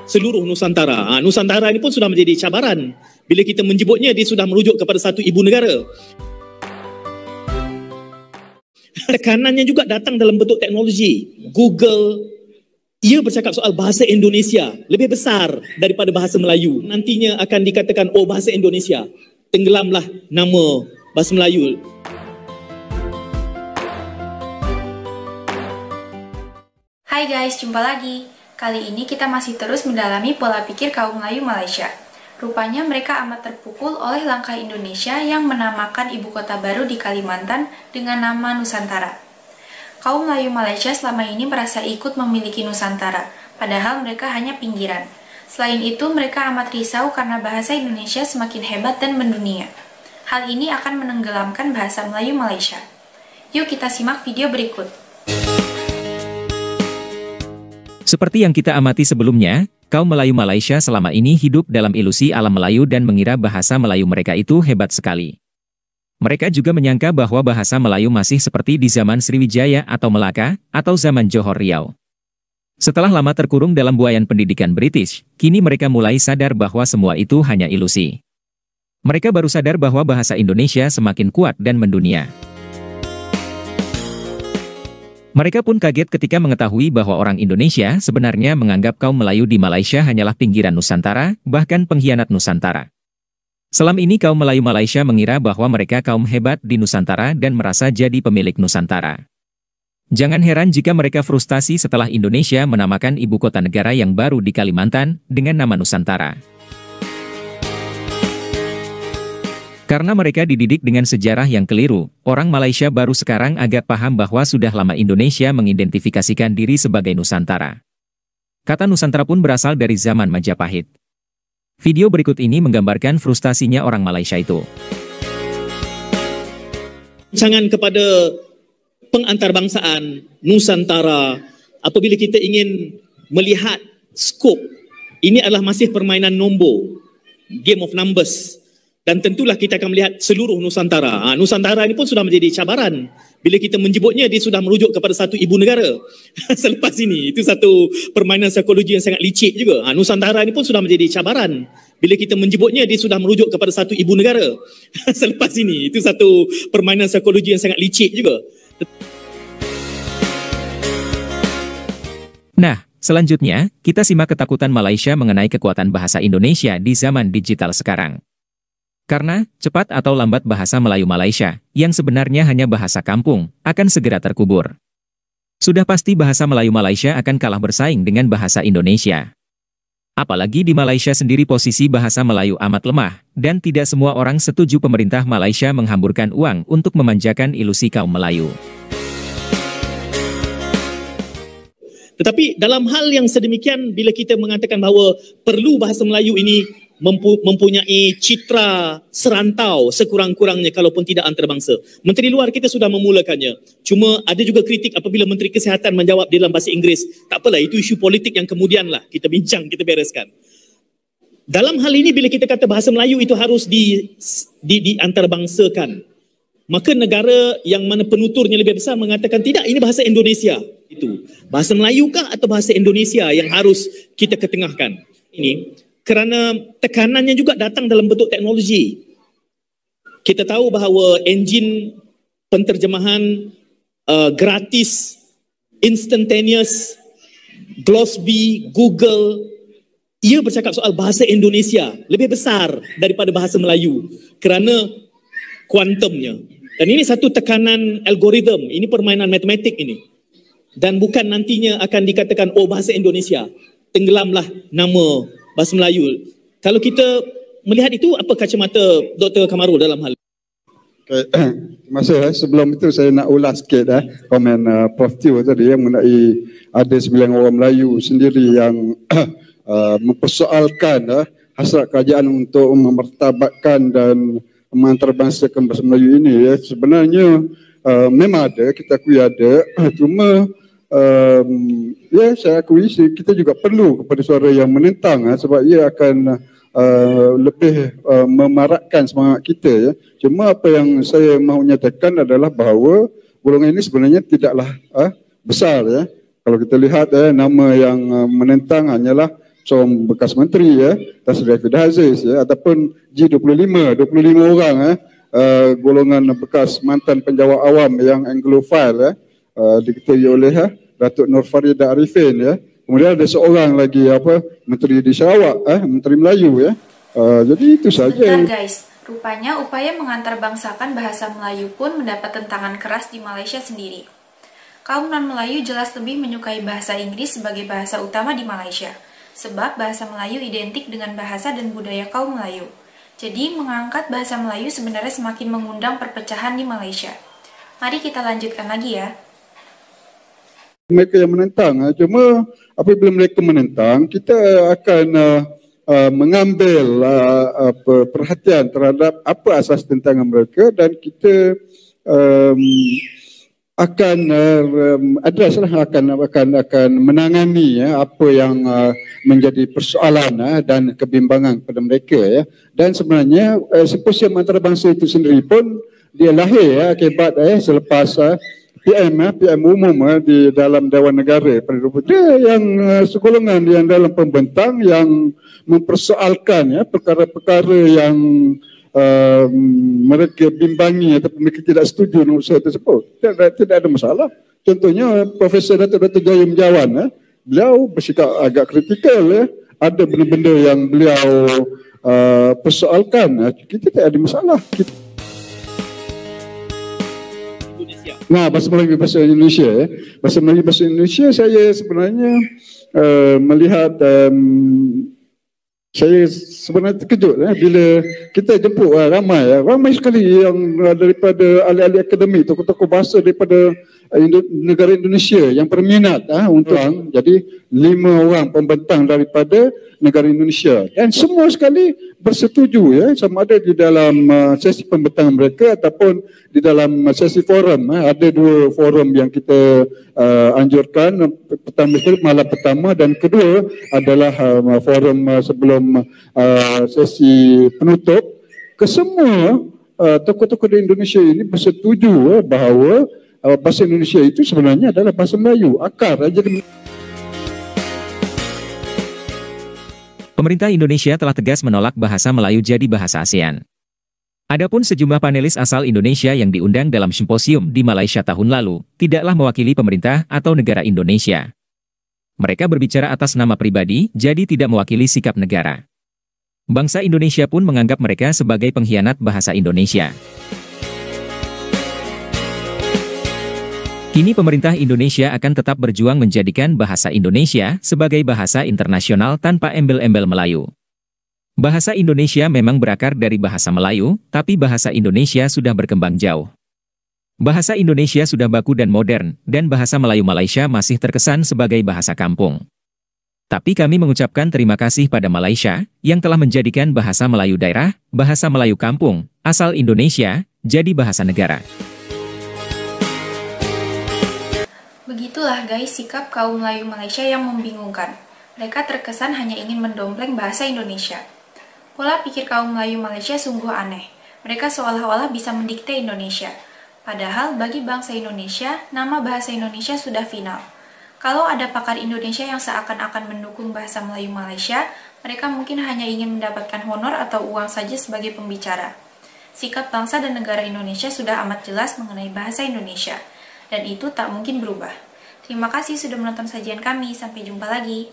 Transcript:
seluruh Nusantara. Nusantara ini pun sudah menjadi cabaran. Bila kita menyebutnya, dia sudah merujuk kepada satu ibu negara. Tekanannya juga datang dalam bentuk teknologi. Google, ia bercakap soal bahasa Indonesia lebih besar daripada bahasa Melayu. Nantinya akan dikatakan, oh bahasa Indonesia, tenggelamlah nama bahasa Melayu. Hai guys, jumpa lagi. Kali ini kita masih terus mendalami pola pikir kaum Melayu Malaysia. Rupanya mereka amat terpukul oleh langkah Indonesia yang menamakan ibu kota baru di Kalimantan dengan nama Nusantara. Kaum Melayu Malaysia selama ini merasa ikut memiliki Nusantara, padahal mereka hanya pinggiran. Selain itu, mereka amat risau karena bahasa Indonesia semakin hebat dan mendunia. Hal ini akan menenggelamkan bahasa Melayu Malaysia. Yuk kita simak video berikut. Seperti yang kita amati sebelumnya, kaum Melayu Malaysia selama ini hidup dalam ilusi alam Melayu dan mengira bahasa Melayu mereka itu hebat sekali. Mereka juga menyangka bahwa bahasa Melayu masih seperti di zaman Sriwijaya atau Melaka, atau zaman Johor Riau. Setelah lama terkurung dalam buayan pendidikan British, kini mereka mulai sadar bahwa semua itu hanya ilusi. Mereka baru sadar bahwa bahasa Indonesia semakin kuat dan mendunia. Mereka pun kaget ketika mengetahui bahwa orang Indonesia sebenarnya menganggap kaum Melayu di Malaysia hanyalah pinggiran Nusantara, bahkan pengkhianat Nusantara. Selama ini kaum Melayu Malaysia mengira bahwa mereka kaum hebat di Nusantara dan merasa jadi pemilik Nusantara. Jangan heran jika mereka frustasi setelah Indonesia menamakan ibu kota negara yang baru di Kalimantan dengan nama Nusantara. Karena mereka dididik dengan sejarah yang keliru, orang Malaysia baru sekarang agak paham bahwa sudah lama Indonesia mengidentifikasikan diri sebagai Nusantara. Kata Nusantara pun berasal dari zaman Majapahit. Video berikut ini menggambarkan frustasinya orang Malaysia itu. Rancangan kepada pengantarbangsaan Nusantara, apabila kita ingin melihat skop, ini adalah masih permainan nombor, game of numbers. Dan tentulah kita akan melihat seluruh Nusantara. Nusantara ini pun sudah menjadi cabaran. Bila kita menyebutnya, dia sudah merujuk kepada satu ibu negara. Selepas ini, itu satu permainan psikologi yang sangat licik juga. Nusantara ini pun sudah menjadi cabaran. Bila kita menyebutnya, dia sudah merujuk kepada satu ibu negara. Selepas ini, itu satu permainan psikologi yang sangat licik juga. Nah, selanjutnya, kita simak ketakutan Malaysia mengenai kekuatan bahasa Indonesia di zaman digital sekarang. Karena, cepat atau lambat bahasa Melayu Malaysia, yang sebenarnya hanya bahasa kampung, akan segera terkubur. Sudah pasti bahasa Melayu Malaysia akan kalah bersaing dengan bahasa Indonesia. Apalagi di Malaysia sendiri posisi bahasa Melayu amat lemah, dan tidak semua orang setuju pemerintah Malaysia menghamburkan uang untuk memanjakan ilusi kaum Melayu. Tetapi dalam hal yang sedemikian, bila kita mengatakan bahawa perlu bahasa Melayu ini mempunyai citra serantau sekurang-kurangnya kalaupun tidak antarabangsa. Menteri Luar kita sudah memulakannya. Cuma ada juga kritik apabila Menteri Kesihatan menjawab dalam bahasa Inggeris. Tak apalah, itu isu politik yang kemudian lah kita bincang, kita bereskan. Dalam hal ini bila kita kata bahasa Melayu itu harus diantarabangsakan, maka negara yang mana penuturnya lebih besar mengatakan tidak, ini bahasa Indonesia. Itu bahasa Melayu kah atau bahasa Indonesia yang harus kita ketengahkan? Ini kerana tekanannya juga datang dalam bentuk teknologi. Kita tahu bahawa enjin penterjemahan gratis, instantaneous, Glossby, Google, ia bercakap soal bahasa Indonesia lebih besar daripada bahasa Melayu kerana kuantumnya. Dan ini satu tekanan algoritma, ini permainan matematik ini. Dan bukan nantinya akan dikatakan, oh bahasa Indonesia, tenggelamlah nama bahasa Melayu. Kalau kita melihat itu, apa kacamata Dr. Kamarul dalam hal? Okay. Terima kasih. Sebelum itu saya nak ulas sikit komen Prof. Teo tadi yang mengenai ada 9 orang Melayu sendiri yang mempersoalkan hasrat kerajaan untuk memertabatkan dan mengantarabangsakan bahasa Melayu ini. Sebenarnya memang ada, kita akui ada, cuma saya akui kita juga perlu kepada suara yang menentang sebab ia akan lebih memaratkan semangat kita. Cuma apa yang saya mahu nyatakan adalah bahawa golongan ini sebenarnya tidaklah besar. Kalau kita lihat nama yang menentang hanyalah seorang bekas menteri Tan Sri David Aziz ataupun G25, 25 orang golongan bekas mantan penjawat awam yang Anglophile diketuai oleh Datuk Nur Farida Arifin Kemudian ada seorang lagi menteri di Sarawak menteri Melayu jadi itu saja. Bentar guys, rupanya upaya mengantar-bangsakan bahasa Melayu pun mendapat tentangan keras di Malaysia sendiri. Kaum non-Melayu jelas lebih menyukai bahasa Inggris sebagai bahasa utama di Malaysia, sebab bahasa Melayu identik dengan bahasa dan budaya kaum Melayu. Jadi, mengangkat bahasa Melayu sebenarnya semakin mengundang perpecahan di Malaysia. Mari kita lanjutkan lagi ya. Mereka yang menentang, cuma apabila mereka menentang, kita akan mengambil perhatian terhadap apa asas tentangan mereka dan kita akan menangani apa yang menjadi persoalan dan kebimbangan kepada mereka dan sebenarnya simposium antarabangsa itu sendiri pun dia lahir akibat selepas PM umum di dalam Dewan Negara pada 20 dia yang segolongan yang dalam pembentang yang mempersoalkan perkara-perkara yang mereka bimbangi ataupun mereka tidak setuju dengan usaha tersebut. Tidak ada masalah. Contohnya Profesor Dr. Jaya Menjawan beliau bersikap agak kritikal ada benda-benda yang beliau persoalkan. Kita tidak ada masalah. Nah, bahasa Melayu bahasa Indonesia bahasa Melayu bahasa Indonesia saya sebenarnya melihat saya sebenarnya terkejut bila kita jemput ramai sekali yang daripada ahli-ahli akademik, tokoh-tokoh bahasa daripada negara Indonesia yang berminat untuk jadi 5 orang pembentang daripada negara Indonesia dan semua sekali bersetuju sama ada di dalam sesi pembentangan mereka ataupun di dalam sesi forum. Ada 2 forum yang kita anjurkan, pertama malam pertama dan kedua adalah forum sebelum sesi penutup. Kesemua tokoh-tokoh di Indonesia ini bersetuju bahawa bahasa Indonesia itu sebenarnya adalah bahasa Melayu, akar aja. Pemerintah Indonesia telah tegas menolak bahasa Melayu jadi bahasa ASEAN. Adapun sejumlah panelis asal Indonesia yang diundang dalam simposium di Malaysia tahun lalu, tidaklah mewakili pemerintah atau negara Indonesia. Mereka berbicara atas nama pribadi, jadi tidak mewakili sikap negara. Bangsa Indonesia pun menganggap mereka sebagai pengkhianat bahasa Indonesia. Kini pemerintah Indonesia akan tetap berjuang menjadikan bahasa Indonesia sebagai bahasa internasional tanpa embel-embel Melayu. Bahasa Indonesia memang berakar dari bahasa Melayu, tapi bahasa Indonesia sudah berkembang jauh. Bahasa Indonesia sudah baku dan modern, dan bahasa Melayu Malaysia masih terkesan sebagai bahasa kampung. Tapi kami mengucapkan terima kasih pada Malaysia, yang telah menjadikan bahasa Melayu daerah, bahasa Melayu kampung, asal Indonesia, jadi bahasa negara. Begitulah guys sikap kaum Melayu Malaysia yang membingungkan. Mereka terkesan hanya ingin mendompleng bahasa Indonesia. Pola pikir kaum Melayu Malaysia sungguh aneh. Mereka seolah-olah bisa mendikte Indonesia. Padahal bagi bangsa Indonesia, nama bahasa Indonesia sudah final. Kalau ada pakar Indonesia yang seakan-akan mendukung bahasa Melayu Malaysia, mereka mungkin hanya ingin mendapatkan honor atau uang saja sebagai pembicara. Sikap bangsa dan negara Indonesia sudah amat jelas mengenai bahasa Indonesia. Dan itu tak mungkin berubah. Terima kasih sudah menonton sajian kami. Sampai jumpa lagi.